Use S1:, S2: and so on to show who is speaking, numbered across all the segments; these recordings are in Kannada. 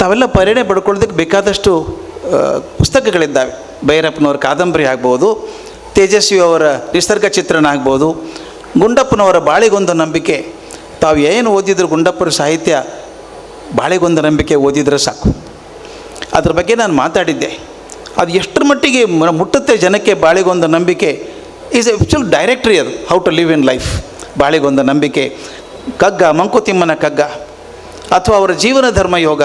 S1: ತಾವೆಲ್ಲ ಪ್ರೇರಣೆ ಪಡ್ಕೊಳ್ಳೋದಕ್ಕೆ ಬೇಕಾದಷ್ಟು ಪುಸ್ತಕಗಳಿದ್ದಾವೆ. ಭೈರಪ್ಪನವರ ಕಾದಂಬರಿ ಆಗ್ಬೋದು, ತೇಜಸ್ವಿ ಅವರ ನಿಸರ್ಗ ಚಿತ್ರಣ ಆಗ್ಬೋದು, ಗುಂಡಪ್ಪನವರ ಬಾಳಿಗೊಂದು ನಂಬಿಕೆ. ತಾವು ಏನು ಓದಿದ್ರು ಗುಂಡಪ್ಪರ ಸಾಹಿತ್ಯ ಬಾಳಿಗೊಂದು ನಂಬಿಕೆ ಓದಿದ್ರೆ ಸಾಕು. ಅದ್ರ ಬಗ್ಗೆ ನಾನು ಮಾತಾಡಿದ್ದೆ. ಅದು ಎಷ್ಟರ ಮಟ್ಟಿಗೆ ಮುಟ್ಟುತ್ತೆ ಜನಕ್ಕೆ ಬಾಳಿಗೊಂದು ನಂಬಿಕೆ ಈಸ್ ಆ್ಯಕ್ಚುಲ್ ಡೈರೆಕ್ಟ್ರಿ. ಅದು how to live in life. ಬಾಳಿಗೊಂದು ನಂಬಿಕೆ, ಕಗ್ಗ, ಮಂಕುತಿಮ್ಮನ ಕಗ್ಗ, ಅಥವಾ ಅವರ ಜೀವನ ಧರ್ಮ ಯೋಗ,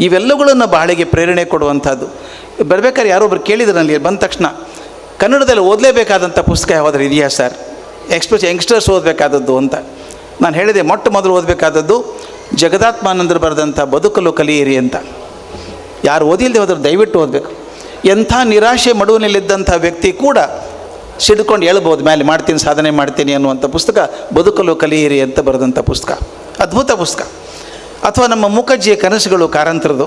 S1: ಇವೆಲ್ಲಗಳನ್ನು ಬಾಳಿಗೆ ಪ್ರೇರಣೆ ಕೊಡುವಂಥದ್ದು. ಬರ್ಬೇಕಾದ್ರೆ ಯಾರೊಬ್ಬರು ಕೇಳಿದ್ರು ನನಗೆ ಬಂದ ತಕ್ಷಣ, ಕನ್ನಡದಲ್ಲಿ ಓದಲೇಬೇಕಾದಂಥ ಪುಸ್ತಕ ಯಾವುದಾದ್ರು ಇದೆಯಾ ಸರ್, ಯಂಗ್ಸ್ಟರ್ಸ್ ಓದಬೇಕಾದದ್ದು ಅಂತ. ನಾನು ಹೇಳಿದೆ, ಮೊಟ್ಟ ಮೊದಲು ಓದಬೇಕಾದದ್ದು ಜಗದಾತ್ಮಾನಂದರು ಬರೆದಂಥ ಬದುಕಲು ಕಲಿಯಿರಿ ಅಂತ. ಯಾರು ಓದಿಲ್ಲದೆ ಹೋದ್ರೆ ದಯವಿಟ್ಟು ಓದಬೇಕು. ಎಂಥ ನಿರಾಶೆ ಮಡುವಿನಲ್ಲಿದ್ದಂಥ ವ್ಯಕ್ತಿ ಕೂಡ ಸಿಡ್ಕೊಂಡು ಹೇಳ್ಬೋದು, ಮೇಲೆ ಮಾಡ್ತೀನಿ, ಸಾಧನೆ ಮಾಡ್ತೀನಿ ಅನ್ನುವಂಥ ಪುಸ್ತಕ ಬದುಕಲು ಕಲಿಯಿರಿ ಅಂತ ಬರೆದಂಥ ಪುಸ್ತಕ. ಅದ್ಭುತ ಪುಸ್ತಕ. ಅಥವಾ ನಮ್ಮ ಮೂಕಜ್ಜಿಯ ಕನಸುಗಳು ಕಾರಂತರದು,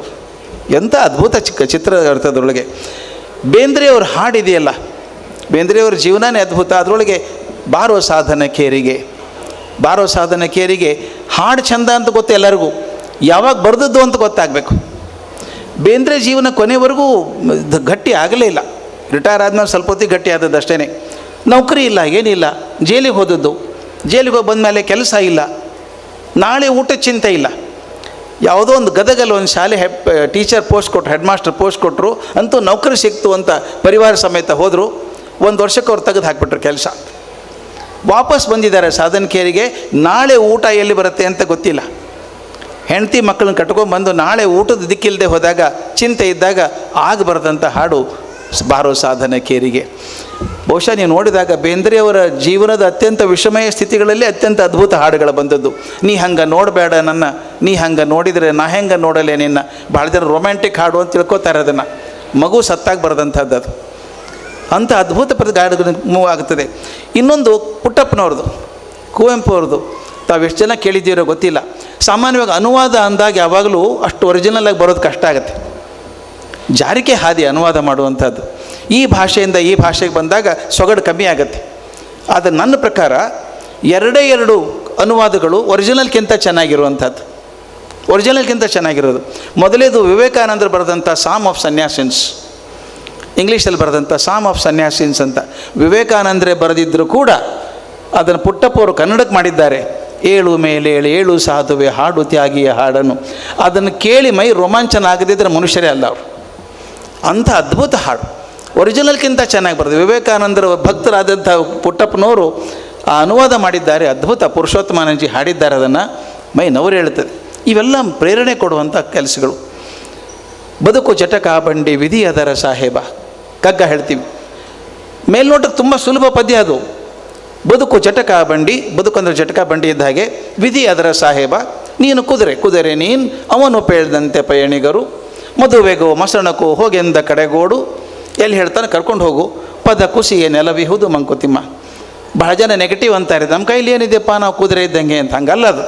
S1: ಎಂಥ ಅದ್ಭುತ ಚಿತ್ರ ಇರ್ತದರೊಳಗೆ. ಬೇಂದ್ರೆಯವ್ರ ಹಾಡಿದೆಯಲ್ಲ, ಬೇಂದ್ರೆಯವ್ರ ಜೀವನನೇ ಅದ್ಭುತ. ಅದರೊಳಗೆ ಬಾರೋ ಸಾಧನ ಕೇರಿಗೆ, ಬಾರೋ ಸಾಧನ ಕೇರಿಗೆ ಹಾಡು ಚಂದ ಅಂತ ಗೊತ್ತು ಎಲ್ಲರಿಗೂ, ಯಾವಾಗ ಬರೆದದ್ದು ಅಂತ ಗೊತ್ತಾಗಬೇಕು. ಬೇಂದ್ರೆ ಜೀವನ ಕೊನೆವರೆಗೂ ಗಟ್ಟಿ ಆಗಲೇ ಇಲ್ಲ. ರಿಟೈರ್ ಆದಮೇಲೆ ಸ್ವಲ್ಪ ಹೊತ್ತಿಗೆ ಗಟ್ಟಿ ಆದದ್ದು ಅಷ್ಟೇ. ನೌಕರಿ ಇಲ್ಲ, ಏನಿಲ್ಲ, ಜೈಲಿಗೆ ಹೋದದ್ದು. ಜೈಲಿಗೆ ಹೋಗಿ ಬಂದಮೇಲೆ ಕೆಲಸ ಇಲ್ಲ, ನಾಳೆ ಊಟ ಚಿಂತೆ ಇಲ್ಲ. ಯಾವುದೋ ಒಂದು ಗದಗಲ್ಲಿ ಒಂದು ಶಾಲೆ ಟೀಚರ್ ಪೋಸ್ಟ್ ಕೊಟ್ಟರು, ಹೆಡ್ ಮಾಸ್ಟರ್ ಪೋಸ್ಟ್ ಕೊಟ್ಟರು, ಅಂತೂ ನೌಕರಿ ಸಿಕ್ತು ಅಂತ ಪರಿವಾರ ಸಮೇತ ಹೋದರು. ಒಂದು ವರ್ಷಕ್ಕೆ ಅವ್ರು ತೆಗೆದು ಹಾಕಿಬಿಟ್ರು ಕೆಲಸ. ವಾಪಸ್ ಬಂದಿದ್ದಾರೆ ಸಾಧನಕೇರಿಗೆ. ನಾಳೆ ಊಟ ಎಲ್ಲಿ ಬರುತ್ತೆ ಅಂತ ಗೊತ್ತಿಲ್ಲ. ಹೆಂಡತಿ ಮಕ್ಕಳನ್ನ ಕಟ್ಕೊಂಡ್ಬಂದು ನಾಳೆ ಊಟದ ದಿಕ್ಕಿಲ್ಲದೆ ಹೋದಾಗ, ಚಿಂತೆ ಇದ್ದಾಗ ಆಗ ಬರೆದಂಥ ಹಾಡು ಬಾರೋ ಸಾಧನಕೇರಿಗೆ. ಬಹುಶಃ ನೀವು ನೋಡಿದಾಗ ಬೇಂದ್ರೆಯವರ ಜೀವನದ ಅತ್ಯಂತ ವಿಷಮಯ ಸ್ಥಿತಿಗಳಲ್ಲಿ ಅತ್ಯಂತ ಅದ್ಭುತ ಹಾಡುಗಳು ಬಂದದ್ದು. ನೀ ಹಂಗೆ ನೋಡಬೇಡ ನನ್ನ, ನೀ ಹಂಗೆ ನೋಡಿದರೆ ನಾ ಹೆಂಗೆ ನೋಡಲೆ ನಿನ್ನ. ಭಾಳ ಜನ ರೊಮ್ಯಾಂಟಿಕ್ ಹಾಡು ಅಂತ ತಿಳ್ಕೊತಾರೆ ಅದನ್ನು. ಮಗು ಸತ್ತಾಗ ಬರೆದಂಥದ್ದು ಅದು. ಅಂಥ ಅದ್ಭುತ ಹಾಡುಗಳು ಮೂವ್ ಆಗ್ತದೆ. ಇನ್ನೊಂದು ಪುಟ್ಟಪ್ಪನವ್ರದ್ದು, ಕುವೆಂಪು ಅವ್ರದ್ದು. ತಾವು ಎಷ್ಟು ಜನ ಕೇಳಿದ್ದೀರೋ ಗೊತ್ತಿಲ್ಲ. ಸಾಮಾನ್ಯವಾಗಿ ಅನುವಾದ ಅಂದಾಗ ಯಾವಾಗಲೂ ಅಷ್ಟು ಒರಿಜಿನಲಾಗಿ ಬರೋದು ಕಷ್ಟ ಆಗುತ್ತೆ. ಜಾರಿಕೆ ಹಾದಿ ಅನುವಾದ ಮಾಡುವಂಥದ್ದು. ಈ ಭಾಷೆಯಿಂದ ಈ ಭಾಷೆಗೆ ಬಂದಾಗ ಸೊಗಡು ಕಮ್ಮಿ ಆಗುತ್ತೆ. ಆದರೆ ನನ್ನ ಪ್ರಕಾರ ಎರಡು ಅನುವಾದಗಳು ಒರಿಜಿನಲ್ಗಿಂತ ಚೆನ್ನಾಗಿರುವಂಥದ್ದು, ಒರಿಜಿನಲ್ಗಿಂತ ಚೆನ್ನಾಗಿರೋದು. ಮೊದಲೇದು ವಿವೇಕಾನಂದರು ಬರೆದಂಥ ಸಾಮ್ ಆಫ್ ಸನ್ಯಾಸಿನ್ಸ್, ಇಂಗ್ಲೀಷಲ್ಲಿ ಬರೆದಂಥ ಸಾಮ್ ಆಫ್ ಸನ್ಯಾಸಿನ್ಸ್ ಅಂತ. ವಿವೇಕಾನಂದರೇ ಬರೆದಿದ್ದರೂ ಕೂಡ ಅದನ್ನು ಪುಟ್ಟಪ್ಪವರು ಕನ್ನಡಕ್ಕೆ ಮಾಡಿದ್ದಾರೆ. ಏಳು ಮೇಲೇಳು ಏಳು ಸಾಧುವೆ ಹಾಡು ತ್ಯಾಗಿಯ ಹಾಡನ್ನು. ಅದನ್ನು ಕೇಳಿ ಮೈ ರೋಮಾಂಚನ ಆಗದಿದ್ದರೆ ಮನುಷ್ಯರೇ ಅಲ್ಲ ಅವರು. ಅಂಥ ಅದ್ಭುತ ಹಾಡು, ಒರಿಜಿನಲ್ಗಿಂತ ಚೆನ್ನಾಗಿ ಬರೆದು ವಿವೇಕಾನಂದರ ಭಕ್ತರಾದಂಥ ಪುಟ್ಟಪ್ಪನವರು ಆ ಅನುವಾದ ಮಾಡಿದ್ದಾರೆ. ಅದ್ಭುತ ಪುರುಷೋತ್ತಮಾನಂಜಿ ಹಾಡಿದ್ದಾರೆ, ಅದನ್ನು ಮೈ ನವರು ಹೇಳ್ತದೆ. ಇವೆಲ್ಲ ಪ್ರೇರಣೆ ಕೊಡುವಂಥ ಕೆಲಸಗಳು. ಬದುಕು ಜಟಕ ಬಂಡಿ ವಿಧಿ ಅದರ ಸಾಹೇಬ, ಕಗ್ಗ ಹೇಳ್ತೀವಿ. ಮೇಲ್ನೋಟಕ್ಕೆ ತುಂಬ ಸುಲಭ ಪದ್ಯ ಅದು. ಬದುಕು ಜಟಕ ಬಂಡಿ, ಬದುಕಂದ್ರೆ ಜಟಕ ಬಂಡಿ ಇದ್ದ ಹಾಗೆ. ವಿಧಿ ಅದರ ಸಾಹೇಬ, ನೀನು ಕುದುರೆ, ಕುದುರೆ ನೀನು ಅವನು ಪೇಳ್ದಂತೆ ಪಯಣಿಗರು. ಮದುವೆಗೋ ಮಸಣಕ್ಕೋ ಹೋಗೆಂದ ಕಡೆಗೋಡು. ಎಲ್ಲಿ ಹೇಳ್ತಾನೆ ಕರ್ಕೊಂಡು ಹೋಗು. ಪದ ಕುಸಿಯೇ ನೆಲವಿಹುದು ಮಂಕುತಿಮ್ಮ. ಬಹಳ ಜನ ನೆಗೆಟಿವ್ ಅಂತಾರೆ, ನಮ್ಮ ಕೈಲಿ ಏನಿದೆಯಪ್ಪ ನಾವು ಕುದುರೆ ಇದ್ದಂಗೆ ಅಂತ. ಹಂಗಲ್ಲ ಅದು.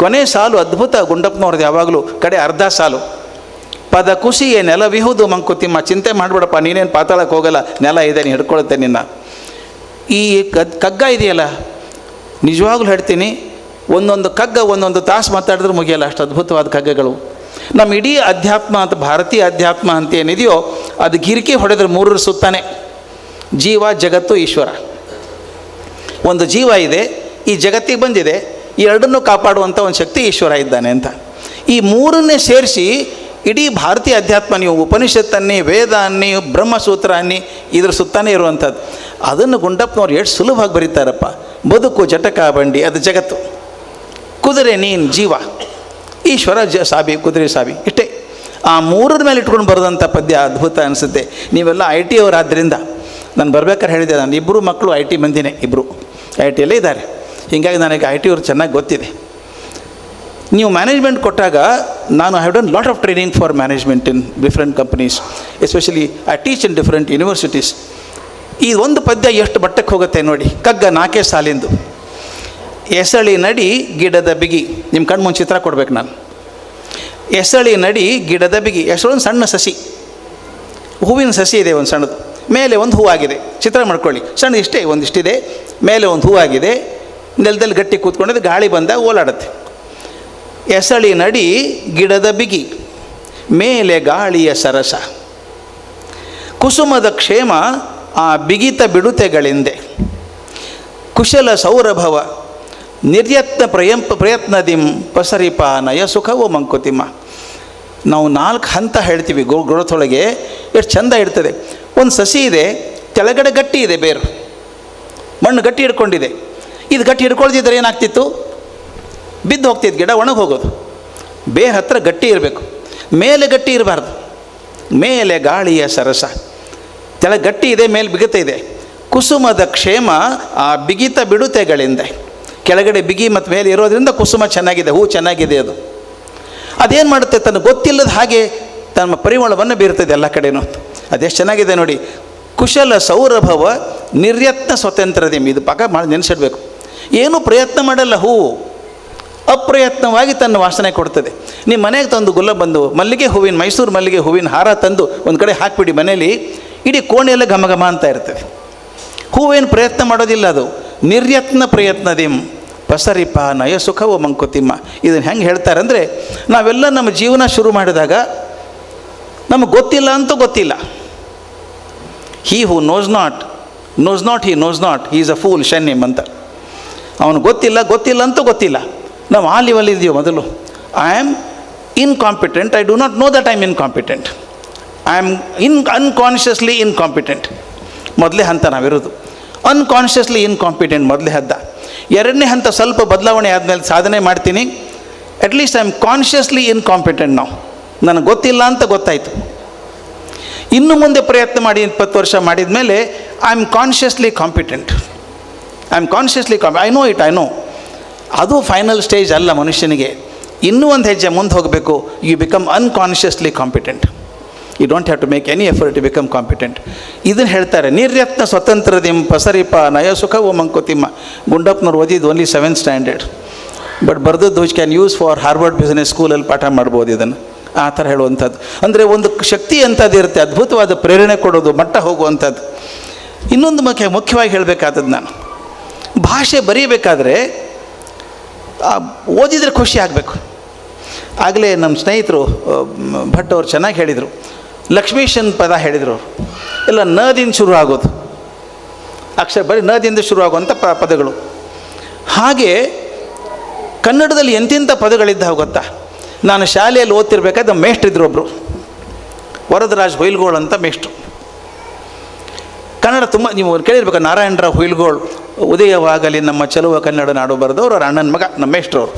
S1: ಕೊನೆ ಸಾಲು ಅದ್ಭುತ. ಗುಂಡಪ್ಪನವ್ರದ್ದು ಯಾವಾಗಲೂ ಕಡೆ ಅರ್ಧ ಸಾಲು. ಪದ ಕುಸಿಯೇ ನೆಲವಿಹುದು ಮಂಕುತಿಮ್ಮ. ಚಿಂತೆ ಮಾಡಿಬಿಡಪ್ಪ, ನೀನೇನು ಪಾತಾಳಕ್ಕೆ ಹೋಗಲ್ಲ, ನೆಲ ಇದೆ, ನೀನು ಹಿಡ್ಕೊಳುತ್ತೆ ನಿನ್ನ. ಈ ಕಗ್ಗ ಇದೆಯಲ್ಲ, ನಿಜವಾಗ್ಲೂ ಹೇಳ್ತೀನಿ, ಒಂದೊಂದು ಕಗ್ಗ ಒಂದೊಂದು ತಾಸು ಮಾತಾಡಿದ್ರೆ ಮುಗಿಯಲ್ಲ, ಅಷ್ಟು ಅದ್ಭುತವಾದ ಕಗ್ಗಗಳು. ನಮ್ಮ ಇಡೀ ಅಧ್ಯಾತ್ಮ ಅಂತ, ಭಾರತೀಯ ಅಧ್ಯಾತ್ಮ ಅಂತ ಏನಿದೆಯೋ ಅದು ಗಿರಿಕೆ ಹೊಡೆದ್ರೆ ಮೂರರ ಸುತ್ತಾನೆ. ಜೀವ, ಜಗತ್ತು, ಈಶ್ವರ. ಒಂದು ಜೀವ ಇದೆ, ಈ ಜಗತ್ತಿಗೆ ಬಂದಿದೆ, ಈ ಎರಡನ್ನೂ ಕಾಪಾಡುವಂಥ ಒಂದು ಶಕ್ತಿ ಈಶ್ವರ ಇದ್ದಾನೆ ಅಂತ. ಈ ಮೂರನ್ನೇ ಸೇರಿಸಿ ಇಡೀ ಭಾರತೀಯ ಅಧ್ಯಾತ್ಮ, ನೀವು ಉಪನಿಷತ್ತನ್ನಿ, ವೇದ ಅನ್ನಿ, ಬ್ರಹ್ಮಸೂತ್ರ ಅನ್ನಿ, ಇದ್ರ ಸುತ್ತಾನೇ ಇರುವಂಥದ್ದು. ಅದನ್ನು ಗುಂಡಪ್ಪನವ್ರು ಎಷ್ಟು ಸುಲಭವಾಗಿ ಬರೀತಾರಪ್ಪ. ಬದುಕು ಜಟಕ ಬಂಡಿ, ಅದು ಜಗತ್ತು. ಕುದುರೆ ನೀನು ಜೀವ, ಈಶ್ವರ ಸಾಬಿ, ಕುದುರೆ ಸಾಬಿ. ಇಷ್ಟೇ. ಆ ಮೂರರ ಮೇಲೆ ಇಟ್ಕೊಂಡು ಬರೆದಂಥ ಪದ್ಯ ಅದ್ಭುತ ಅನಿಸುತ್ತೆ. ನೀವೆಲ್ಲ IT ಅವರಾದ್ದರಿಂದ ನಾನು ಬರ್ಬೇಕಾದ್ರೆ ಹೇಳಿದೆ, ನಾನು ಇಬ್ಬರು ಮಕ್ಕಳು IT ಮಂದಿನೇ, ಇಬ್ಬರು IT ಯಲ್ಲೇ ಇದ್ದಾರೆ. ಹೀಗಾಗಿ ನನಗೆ IT ಅವ್ರು ಚೆನ್ನಾಗಿ ಗೊತ್ತಿದೆ. ನೀವು ಮ್ಯಾನೇಜ್ಮೆಂಟ್ ಕೊಟ್ಟಾಗ ನಾನು have done lot of training for management in different companies, especially I teach in different universities. ಈ ಒಂದು ಪದ್ಯ ಎಷ್ಟು ಮಟ್ಟಕ್ಕೆ ಹೋಗುತ್ತೆ ನೋಡಿ. ಕಗ್ಗ 4 ಸಾಲಿಂದು. ಎಸಳಿ ನಡಿ ಗಿಡದ ಬಿಗಿ. ನಿಮ್ಮ ಕಣ್ಣು ಮುಂದೆ ಚಿತ್ರ ಕೊಡ್ಬೇಕು ನಾನು. ಎಸಳಿ ನಡಿ ಗಿಡದ ಬಿಗಿ. ಎಸಳೊಂದು ಸಣ್ಣ ಸಸಿ, ಹೂವಿನ ಸಸಿ ಇದೆ ಒಂದು ಸಣ್ಣದು, ಮೇಲೆ ಒಂದು ಹೂವಾಗಿದೆ. ಚಿತ್ರ ಮಾಡ್ಕೊಳ್ಳಿ. ಸಣ್ಣ ಇಷ್ಟೇ, ಒಂದಿಷ್ಟಿದೆ, ಮೇಲೆ ಒಂದು ಹೂವಾಗಿದೆ, ನೆಲದಲ್ಲಿ ಗಟ್ಟಿ ಕೂತ್ಕೊಂಡಿದ್ದು, ಗಾಳಿ ಬಂದಾಗ ಓಲಾಡುತ್ತೆ. ಎಸಳಿ ನಡಿ ಗಿಡದ ಬಿಗಿ. ಮೇಲೆ ಗಾಳಿಯ ಸರಸ. ಕುಸುಮದ ಕ್ಷೇಮ ಆ ಬಿಗಿತ ಬಿಡುತೆಗಳಿಂದೆ. ಕುಶಲ ಸೌರಭವ ನಿರ್ಯತ್ನ ಪ್ರಯತ್ನದಿಂ ಪಸರಿಪ ನಯ ಸುಖವೋ ಮಂಕುತಿಮ್ಮ. ನಾವು 4 ಹಂತ ಹೇಳ್ತೀವಿ ಗ್ರೋಥೊಳಗೆ, ಎಷ್ಟು ಚೆಂದ ಇರ್ತದೆ. ಒಂದು ಸಸಿ ಇದೆ, ಕೆಳಗಡೆ ಗಟ್ಟಿ ಇದೆ, ಬೇರು ಮಣ್ಣು ಗಟ್ಟಿ ಹಿಡ್ಕೊಂಡಿದೆ. ಇದು ಗಟ್ಟಿ ಹಿಡ್ಕೊಳ್ದಿದ್ರೆ ಏನಾಗ್ತಿತ್ತು? ಬಿದ್ದು ಹೋಗ್ತಿತ್ತು, ಗಿಡ ಒಣಗಿ ಹೋಗೋದು. ಬೇರೆ ಹತ್ರ ಗಟ್ಟಿ ಇರಬೇಕು, ಮೇಲೆ ಗಟ್ಟಿ ಇರಬಾರ್ದು. ಮೇಲೆ ಗಾಳಿಯ ಸರಸ, ಕೆಳಗೆ ಗಟ್ಟಿ ಇದೆ, ಮೇಲೆ ಬಿಗಿತ ಇದೆ. ಕುಸುಮದ ಕ್ಷೇಮ ಆ ಬಿಗಿತ ಬಿಡುತೆಗಳಿಂದ. ಕೆಳಗಡೆ ಬಿಗಿ ಮತ್ತು ಮೇಲೆ ಇರೋದ್ರಿಂದ ಕುಸುಮ ಚೆನ್ನಾಗಿದೆ, ಹೂ ಚೆನ್ನಾಗಿದೆ. ಅದೇನು ಮಾಡುತ್ತೆ? ತನಗೆ ಗೊತ್ತಿಲ್ಲದ ಹಾಗೆ ತನ್ನ ಪರಿಮಳವನ್ನು ಬೀರ್ತದೆ ಎಲ್ಲ ಕಡೆನೂ. ಅದೆಷ್ಟು ಚೆನ್ನಾಗಿದೆ ನೋಡಿ. ಕುಶಲ ಸೌರಭವ ನಿರ್ಯತ್ನ ಸ್ವತಂತ್ರದಿಂ. ಇದು ಮಾಡಿ ನೆನೆಸಿಡ್ಬೇಕು. ಏನೂ ಪ್ರಯತ್ನ ಮಾಡಲ್ಲ ಹೂವು, ಅಪ್ರಯತ್ನವಾಗಿ ತನ್ನ ವಾಸನೆ ಕೊಡ್ತದೆ. ನಿಮ್ಮ ಮನೆಗೆ ತಂದು ಬಂದು ಮಲ್ಲಿಗೆ ಹೂವಿನ, ಮೈಸೂರು ಮಲ್ಲಿಗೆ ಹೂವಿನ ಹಾರ ತಂದು ಒಂದು ಕಡೆ ಹಾಕಿಬಿಡಿ ಮನೇಲಿ, ಇಡೀ ಕೋಣೆಯೆಲ್ಲ ಘಮ ಘಮ ಅಂತ ಇರ್ತದೆ. ಹೂವೇನು ಪ್ರಯತ್ನ ಮಾಡೋದಿಲ್ಲ, ಅದು ನಿರ್ಯತ್ನ ಪ್ರಯತ್ನದಿಂ ಪಸರಿಪ ನಯ ಸುಖವೋ ಮಂಕುತಿಮ್ಮ. ಇದನ್ನು ಹೆಂಗೆ ಹೇಳ್ತಾರೆ ಅಂದರೆ, ನಾವೆಲ್ಲ ನಮ್ಮ ಜೀವನ ಶುರು ಮಾಡಿದಾಗ ನಮಗೆ ಗೊತ್ತಿಲ್ಲ ಅಂತೂ ಗೊತ್ತಿಲ್ಲ. He who knows not he knows not he is a fool ಶನ್ಯಮ್ ಅಂತ. ಅವನು ಗೊತ್ತಿಲ್ಲ ಅಂತೂ ಗೊತ್ತಿಲ್ಲ. ನಾವು ಆ ಲೆವೆಲ್ ಇದೆಯೋ ಮೊದಲು. I am incompetent, I do not no that I am incompetent, I am unconsciously incompetent. ಮೊದಲೇ ಹಂತ ನಾವಿರೋದು. ಅನ್ಕಾನ್ಷಿಯಸ್ಲಿ ಇನ್ಕಾಂಪಿಟೆಂಟ್ ಮೊದಲೇ ಹಂತ. ಎರಡನೇ ಹಂತ ಸ್ವಲ್ಪ ಬದಲಾವಣೆ ಆದಮೇಲೆ ಸಾಧನೆ ಮಾಡ್ತೀನಿ. At least I am consciously incompetent. ನಾವು ನನಗೆ ಗೊತ್ತಿಲ್ಲ ಅಂತ ಗೊತ್ತಾಯಿತು. ಇನ್ನು ಮುಂದೆ ಪ್ರಯತ್ನ ಮಾಡಿ 20 ವರ್ಷ ಮಾಡಿದ ಮೇಲೆ I am consciously competent, I know. ಅದು ಫೈನಲ್ ಸ್ಟೇಜ್ ಅಲ್ಲ ಮನುಷ್ಯನಿಗೆ. ಇನ್ನೂ ಒಂದು ಹೆಜ್ಜೆ ಮುಂದೆ ಹೋಗಬೇಕು. You become unconsciously competent. You don't have to make any effort to become competent. ಇದನ್ನು ಹೇಳ್ತಾರೆ. ನಿರ್ಯತ್ನ ಸ್ವತಂತ್ರದಿಂ ಪಸರಿಪ ನಯ ಸುಖವೋ ಮಂಕುತಿಮ್ಮ. ಗುಂಡಪ್ಪನವ್ರು ಓದಿದ್ದು ಓನ್ಲಿ 7th ಸ್ಟ್ಯಾಂಡರ್ಡ್, ಬಟ್ ಬರೆದದ್ದು which can use for Harvard business ಸ್ಕೂಲಲ್ಲಿ ಪಾಠ ಮಾಡ್ಬೋದು ಇದನ್ನು. ಆ ಥರ ಹೇಳುವಂಥದ್ದು. ಅಂದರೆ ಒಂದು ಶಕ್ತಿ ಅಂಥದ್ದು ಇರುತ್ತೆ, ಅದ್ಭುತವಾದ ಪ್ರೇರಣೆ ಕೊಡೋದು, ಮಟ್ಟ ಹೋಗುವಂಥದ್ದು. ಇನ್ನೊಂದು ಮುಖ್ಯವಾಗಿ ಹೇಳಬೇಕಾದದ್ದು, ನಾನು ಭಾಷೆ ಬರೀಬೇಕಾದ್ರೆ ಓದಿದರೆ ಖುಷಿ ಆಗಬೇಕು. ಆಗಲೇ ನಮ್ಮ ಸ್ನೇಹಿತರು ಭಟ್ ಅವರು ಚೆನ್ನಾಗಿ ಹೇಳಿದರು. ಲಕ್ಷ್ಮೀಶನ್ ಪದ ಹೇಳಿದರು. ಎಲ್ಲ ನದಿಂದ ಶುರು ಆಗೋದು ಅಕ್ಷರ, ಬರೀ ನದಿಂದ ಶುರು ಆಗುವಂಥ ಪದಗಳು. ಹಾಗೆ ಕನ್ನಡದಲ್ಲಿ ಎಂತೆಂಥ ಪದಗಳಿದ್ದಾವೆ ಗೊತ್ತಾ? ನಾನು ಶಾಲೆಯಲ್ಲಿ ಓದ್ತಿರ್ಬೇಕಾದ್ರೆ ನಮ್ಮ ಮೇಷ್ಟ್ರಿದ್ರು ಒಬ್ಬರು, ವರದರಾಜ್ ಹೊಯ್ಲ್ಗೋಳ್ ಅಂತ ಮೇಷ್ಟ್ರು. ಕನ್ನಡ ತುಂಬ ನೀವು ಕೇಳಿರ್ಬೇಕು. ನಾರಾಯಣರಾವ್ ಹೊಯ್ಲ್ಗೋಳ್ ಉದಯವಾಗಲಿ ನಮ್ಮ ಚೆಲುವ ಕನ್ನಡ ನಾಡು ಬರೆದವರು, ಅವ್ರ ಅಣ್ಣನ ಮಗ ನಮ್ಮ ಮೇಷ್ಟ್ರವರು.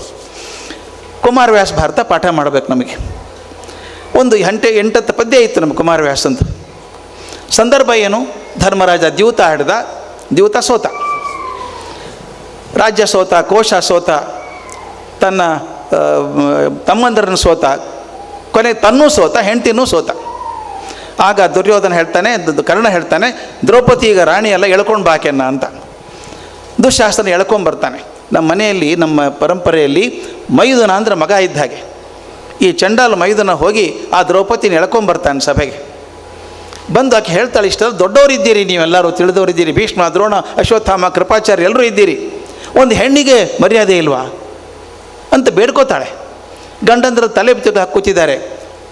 S1: ಕುಮಾರವ್ಯಾಸ ಭಾರತ ಪಾಠ ಮಾಡಬೇಕು ನಮಗೆ. ಒಂದು 8 ಪದ್ಯ ಇತ್ತು ನಮ್ಮ ಕುಮಾರವ್ಯಾಸ ಅಂತ. ಸಂದರ್ಭ ಏನು? ಧರ್ಮರಾಜ ದ್ಯೂತ ಆಡಿದ, ದ್ಯೂತ ಸೋತ, ರಾಜ್ಯ ಸೋತ, ಕೋಶ ಸೋತ, ತನ್ನ ತಮ್ಮಂದರನ್ನು ಸೋತ, ಕೊನೆ ತನ್ನೂ ಸೋತ, ಹೆಂಡತಿನೂ ಸೋತ. ಆಗ ದುರ್ಯೋಧನ ಹೇಳ್ತಾನೆ, ಕರ್ಣ ಹೇಳ್ತಾನೆ, ದ್ರೌಪದಿ ಈಗ ರಾಣಿ ಎಲ್ಲ ಎಳ್ಕೊಂಡು ಬಾಕೆನ್ನ ಅಂತ. ದುಶ್ಯಾಸನ ಎಳ್ಕೊಂಬರ್ತಾನೆ. ನಮ್ಮ ಮನೆಯಲ್ಲಿ, ನಮ್ಮ ಪರಂಪರೆಯಲ್ಲಿ ಮೈದುನ ಅಂದ್ರೆ ಮಗ ಇದ್ದ ಹಾಗೆ. ಈ ಚಂಡಾಲ ಮೈದುನ ಹೋಗಿ ಆ ದ್ರೌಪದಿನ ಎಳ್ಕೊಂಬರ್ತಾನೆ ಸಭೆಗೆ. ಬಂದು ಆಕೆ ಹೇಳ್ತಾಳೆ, ಇಷ್ಟೆಲ್ಲ ದೊಡ್ಡವರಿದ್ದೀರಿ ನೀವೆಲ್ಲರೂ, ತಿಳಿದವರಿದ್ದೀರಿ, ಭೀಷ್ಮ, ದ್ರೋಣ, ಅಶ್ವತ್ಥಾಮ, ಕೃಪಾಚಾರ್ಯ ಎಲ್ಲರೂ ಇದ್ದೀರಿ, ಒಂದು ಹೆಣ್ಣಿಗೆ ಮರ್ಯಾದೆ ಇಲ್ವಾ ಅಂತ ಬೇಡ್ಕೋತಾಳೆ. ಗಂಡಂದ್ರ ತಲೆ ಹಾಕಿ ಕೂತಿದ್ದಾರೆ.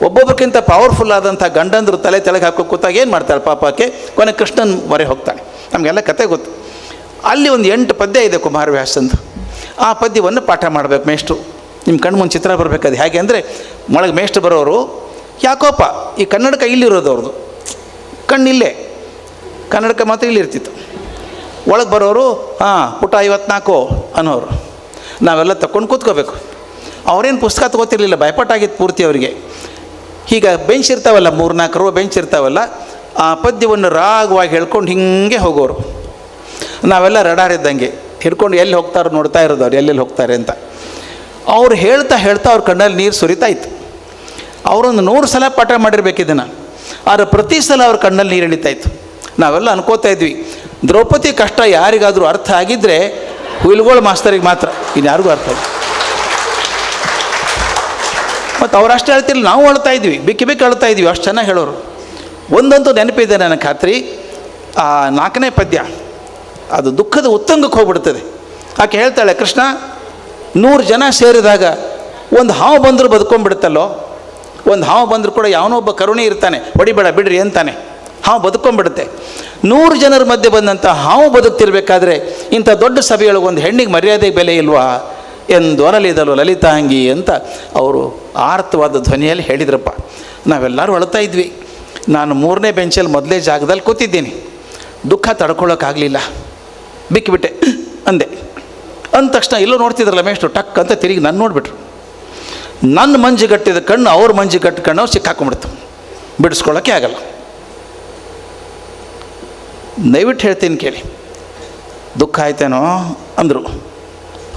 S1: ಒಬ್ಬೊಬ್ಬಕ್ಕಿಂತ ಪವರ್ಫುಲ್ ಆದಂಥ ಗಂಡಂದ್ರು ತಲೆ ತೆಳಗೆ ಹಾಕೋ ಕೂತಾಗ ಏನು ಮಾಡ್ತಾಳೆ ಪಾಪಕ್ಕೆ? ಕೊನೆ ಕೃಷ್ಣನ ಮೊರೆ ಹೋಗ್ತಾಳೆ. ನಮಗೆಲ್ಲ ಕತೆ ಗೊತ್ತು. ಅಲ್ಲಿ ಒಂದು 8 ಪದ್ಯ ಇದೆ ಕುಮಾರವ್ಯಾಸಂದು. ಆ ಪದ್ಯವನ್ನು ಪಾಠ ಮಾಡಬೇಕು ಮೇಷ್ಟ್ರು. ನಿಮ್ಮ ಕಣ್ಣು ಮುಂದೆ ಚಿತ್ರ ಬರಬೇಕದು. ಹೇಗೆ ಅಂದರೆ, ಒಳಗೆ ಮೇಷ್ಟ್ರು ಬರೋರು, ಯಾಕೋಪ ಈ ಕನ್ನಡಕ ಇಲ್ಲಿರೋದು, ಅವ್ರದ್ದು ಕಣ್ಣಿಲ್ಲೇ, ಕನ್ನಡಕ ಮಾತ್ರ ಇಲ್ಲಿರ್ತಿತ್ತು. ಒಳಗೆ ಬರೋರು ಪುಟ 54 ಅನ್ನೋರು. ನಾವೆಲ್ಲ ತಗೊಂಡು ಕೂತ್ಕೋಬೇಕು. ಅವರೇನು ಪುಸ್ತಕ ತಗೋತಿರ್ಲಿಲ್ಲ, ಭಯಪಟ್ಟಾಗಿತ್ತು ಪೂರ್ತಿ ಅವರಿಗೆ. ಈಗ ಬೆಂಚ್ ಇರ್ತಾವಲ್ಲ, 3-4 ರೋ ಬೆಂಚ್ ಇರ್ತಾವಲ್ಲ, ಆ ಪದ್ಯವನ್ನು ರಾಗವಾಗಿ ಹೇಳ್ಕೊಂಡು ಹಿಂಗೆ ಹೋಗೋರು. ನಾವೆಲ್ಲ ರಡಾರಿದ್ದಂಗೆ ಹಿಡ್ಕೊಂಡು ಎಲ್ಲಿ ಹೋಗ್ತಾರೋ ನೋಡ್ತಾ ಇರೋದು, ಅವ್ರು ಎಲ್ಲೆಲ್ಲಿ ಹೋಗ್ತಾರೆ ಅಂತ. ಅವ್ರು ಹೇಳ್ತಾ ಅವ್ರ ಕಣ್ಣಲ್ಲಿ ನೀರು ಸುರಿತಾ ಇತ್ತು. ಅವರೊಂದು 100 ಸಲ ಪಾಠ ಮಾಡಿರ್ಬೇಕು ಇದನ್ನು, ಆದರೆ ಪ್ರತಿ ಸಲ ಅವ್ರ ಕಣ್ಣಲ್ಲಿ ನೀರು ಇಳಿತಾ ಇತ್ತು. ನಾವೆಲ್ಲ ಅನ್ಕೋತಾ ಇದ್ವಿ, ದ್ರೌಪದಿ ಕಷ್ಟ ಯಾರಿಗಾದರೂ ಅರ್ಥ ಆಗಿದ್ದರೆ ಹುಯಿಲ್ಗೋಳ್ ಮಾಸ್ತರಿಗೆ ಮಾತ್ರ, ಇನ್ಯಾರಿಗೂ ಅರ್ಥ ಆಗಿ. ಮತ್ತು ಅವರಷ್ಟೇ ಹೇಳ್ತಿಲ್ಲ, ನಾವು ಅಳ್ತಾ ಇದ್ವಿ, ಬಿಕ್ಕಿ ಅಳ್ತಾ ಇದ್ವಿ, ಅಷ್ಟು ಚೆನ್ನಾಗಿ ಹೇಳೋರು. ಒಂದಂತೂ ನೆನಪಿದೆ ನನಗೆ ಖಾತ್ರಿ, ಆ 4ನೇ ಪದ್ಯ ಅದು ದುಃಖದ ಉತ್ತಂಗಕ್ಕೆ ಹೋಗ್ಬಿಡ್ತದೆ. ಆಕೆ ಹೇಳ್ತಾಳೆ, ಕೃಷ್ಣ 100 ಜನ ಸೇರಿದಾಗ ಒಂದು ಹಾವು ಬಂದರೂ ಬದುಕೊಂಡ್ಬಿಡುತ್ತಲ್ಲೋ, ಒಂದು ಹಾವು ಬಂದರೂ ಕೂಡ ಯಾವನೋ ಒಬ್ಬ ಕರುಣೆ ಇರ್ತಾನೆ, ಹೊಡಿಬೇಡ ಬಿಡ್ರಿ ಅಂತಾನೆ, ಹಾವು ಬದುಕೊಂಡ್ಬಿಡುತ್ತೆ. 100 ಜನರ ಮಧ್ಯೆ ಬಂದಂಥ ಹಾವು ಬದುಕ್ತಿರ್ಬೇಕಾದ್ರೆ ಇಂಥ ದೊಡ್ಡ ಸಭೆಯೊಳಗೆ ಒಂದು ಹೆಣ್ಣಿಗೆ ಮರ್ಯಾದೆ ಬೆಲೆ ಇಲ್ವಾ ಎಂದು ಅನಲಿದಲು ಲಲಿತಾಂಗಿ ಅಂತ ಅವರು ಆರ್ತವಾದ ಧ್ವನಿಯಲ್ಲಿ ಹೇಳಿದ್ರಪ್ಪ. ನಾವೆಲ್ಲರೂ ಅಳ್ತಾ ಇದ್ವಿ. ನಾನು 3ನೇ ಬೆಂಚಲ್ಲಿ ಮೊದಲೇ ಜಾಗದಲ್ಲಿ ಕೂತಿದ್ದೀನಿ. ದುಃಖ ತಡ್ಕೊಳ್ಳೋಕ್ಕಾಗಲಿಲ್ಲ, ಬಿಕ್ಕಿಬಿಟ್ಟೆ ಅಂದೆ. ಅಂದ ತಕ್ಷಣ ಎಲ್ಲೋ ನೋಡ್ತಿದ್ರಲ್ಲ ಮೇಷ್ಟ್ರು, ಟಕ್ ಅಂತ ತಿರುಗಿ ನಾನು ನೋಡಿಬಿಟ್ರು. ನನ್ನ ಮಂಜುಗಟ್ಟಿದ ಕಣ್ಣು ಅವ್ರ ಮಂಜುಗಟ್ಟು ಕಣ್ಣು ಸಿಕ್ಕಾಕೊಂಡ್ಬಿಡ್ತು, ಬಿಡಿಸ್ಕೊಳ್ಳೋಕ್ಕೆ ಆಗಲ್ಲ. ದಯವಿಟ್ಟು ಹೇಳ್ತೀನಿ ಕೇಳಿ. ದುಃಖ ಆಯ್ತೇನೋ ಅಂದರು.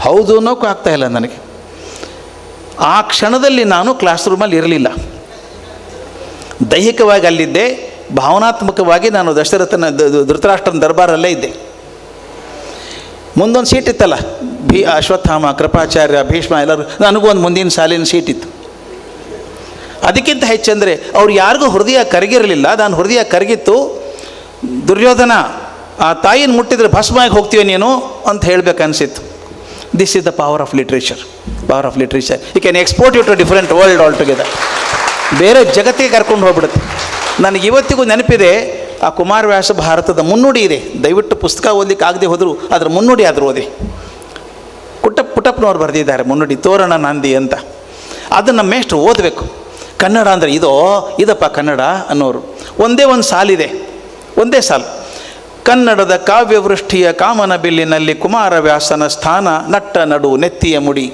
S1: ಹೌದು ಅನ್ನೋಕ್ಕೂ ಆಗ್ತಾಯಿಲ್ಲ ನನಗೆ. ಆ ಕ್ಷಣದಲ್ಲಿ ನಾನು ಕ್ಲಾಸ್ ರೂಮಲ್ಲಿ ಇರಲಿಲ್ಲ, ದೈಹಿಕವಾಗಿ ಅಲ್ಲಿದ್ದೆ, ಭಾವನಾತ್ಮಕವಾಗಿ ನಾನು ದಶರಥನ ಧೃತರಾಷ್ಟ್ರನ ದರ್ಬಾರಲ್ಲೇ ಇದ್ದೆ. ಮುಂದೊಂದು ಸೀಟ್ ಇತ್ತಲ್ಲ, ಅಶ್ವತ್ಥಾಮ, ಕೃಪಾಚಾರ್ಯ, ಭೀಷ್ಮ ಎಲ್ಲರೂ, ನನಗೂ ಒಂದು ಮುಂದಿನ ಸಾಲಿನ ಸೀಟ್ ಇತ್ತು. ಅದಕ್ಕಿಂತ ಹೆಚ್ಚಂದರೆ ಅವ್ರು ಯಾರಿಗೂ ಹೃದಯ ಕರಗಿರಲಿಲ್ಲ, ನಾನು ಹೃದಯ ಕರಗಿತ್ತು. ದುರ್ಯೋಧನ, ಆ ತಾಯಿನ ಮುಟ್ಟಿದ್ರೆ ಭಸ್ಮಾಗಿ ಹೋಗ್ತೀವಿ ನೀನು ಅಂತ ಹೇಳಬೇಕನ್ಸಿತ್ತು. This is the power of literature. Power of literature you can export you to different world all together. ಬೇರೆ ಜಗತ್ತಿಗೆ ಕರ್ಕೊಂಡು ಹೋಗ್ಬಿಡುತ್ತೆ. ನನಗೆ ಇವತ್ತಿಗೂ ನೆನಪಿದೆ, ಆ ಕುಮಾರವ್ಯಾಸ ಭಾರತದ ಮುನ್ನುಡಿ ಇದೆ. ದಯವಿಟ್ಟು ಪುಸ್ತಕ ಓದಲಿಕ್ಕೆ ಆಗದೆ ಹೋದರೂ ಅದರ ಮುನ್ನುಡಿ ಆದರೂ ಓದಿ. ಪುಟ್ಟಪ್ಪನವ್ರು ಬರೆದಿದ್ದಾರೆ ಮುನ್ನುಡಿ, ತೋರಣ ನಂದಿ ಅಂತ. ಅದನ್ನು ಮೇಷ್ಟ್ರು ಓದಬೇಕು. ಕನ್ನಡ ಅಂದರೆ ಇದಪ್ಪ ಕನ್ನಡ ಅನ್ನೋರು. ಒಂದೇ ಒಂದು ಸಾಲಿದೆ, ಒಂದೇ ಸಾಲು. ಕನ್ನಡದ ಕಾವ್ಯವೃಷ್ಟಿಯ ಕಾಮನ ಬಿಲ್ಲಿನಲ್ಲಿ ಕುಮಾರವ್ಯಾಸನ ಸ್ಥಾನ ನಟ್ಟ ನಡು ನೆತ್ತಿಯ ಮುಡಿ,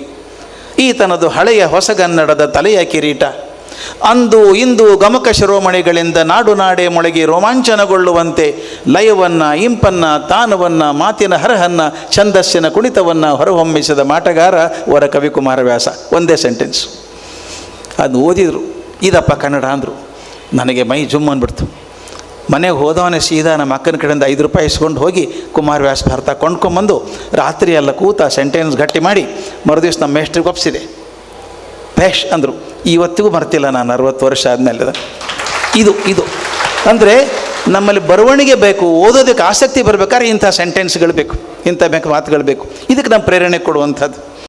S1: ಈತನದು ಹಳೆಯ ಹೊಸಗನ್ನಡದ ತಲೆಯ ಕಿರೀಟ, ಅಂದು ಇಂದು ಗಮಕ ಶಿರೋಮಣಿಗಳಿಂದ ನಾಡು ನಾಡೆ ಮೊಳಗಿ ರೋಮಾಂಚನಗೊಳ್ಳುವಂತೆ ಲಯವನ್ನು, ಇಂಪನ್ನು, ತಾನವನ್ನು, ಮಾತಿನ ಹರಹನ್ನು, ಛಂದಸ್ಸಿನ ಕುಣಿತವನ್ನು ಹೊರಹೊಮ್ಮಿಸಿದ ಮಾಟಗಾರ ವರ ಕವಿ ಕುಮಾರವ್ಯಾಸ. ಒಂದೇ ಸೆಂಟೆನ್ಸ್. ಅದು ಓದಿದರು, ಇದಪ್ಪ ಕನ್ನಡ ಅಂದರು. ನನಗೆ ಮೈ ಜುಮ್ ಅಂದ್ಬಿಡ್ತು. ಮನೆಗೆ ಹೋದವನೇ ಸೀದಾ ನಮ್ಮ ಅಕ್ಕನ ಕಡೆಯಿಂದ 5 ರೂಪಾಯಿ ಇಸ್ಕೊಂಡು ಹೋಗಿ ಕುಮಾರವ್ಯಾಸ ಭಾರತ ಕೊಂಡ್ಕೊಂಬಂದು ರಾತ್ರಿ ಎಲ್ಲ ಕೂತ ಸೆಂಟೆನ್ಸ್ ಗಟ್ಟಿ ಮಾಡಿ ಮರುದಿವ್ಸ ನಮ್ಮ ಮೇಷ್ಟ್ರಿಗೆ ಒಪ್ಪಿಸಿದೆ. ಭೇಷ್ ಅಂದರು. ಇವತ್ತಿಗೂ ಮರ್ತಿಲ್ಲ ನಾನು 60 ವರ್ಷ ಆದಮೇಲೆ. ಇದು ಅಂದರೆ ನಮ್ಮಲ್ಲಿ ಬರವಣಿಗೆ ಬೇಕು, ಓದೋದಕ್ಕೆ ಆಸಕ್ತಿ ಬರಬೇಕಾದ್ರೆ ಇಂಥ ಸೆಂಟೆನ್ಸ್ಗಳು ಬೇಕು, ಇಂಥ ಮಾತುಗಳು ಬೇಕು. ಇದಕ್ಕೆ ನಮ್ಮ ಪ್ರೇರಣೆ ಕೊಡುವಂಥದ್ದು.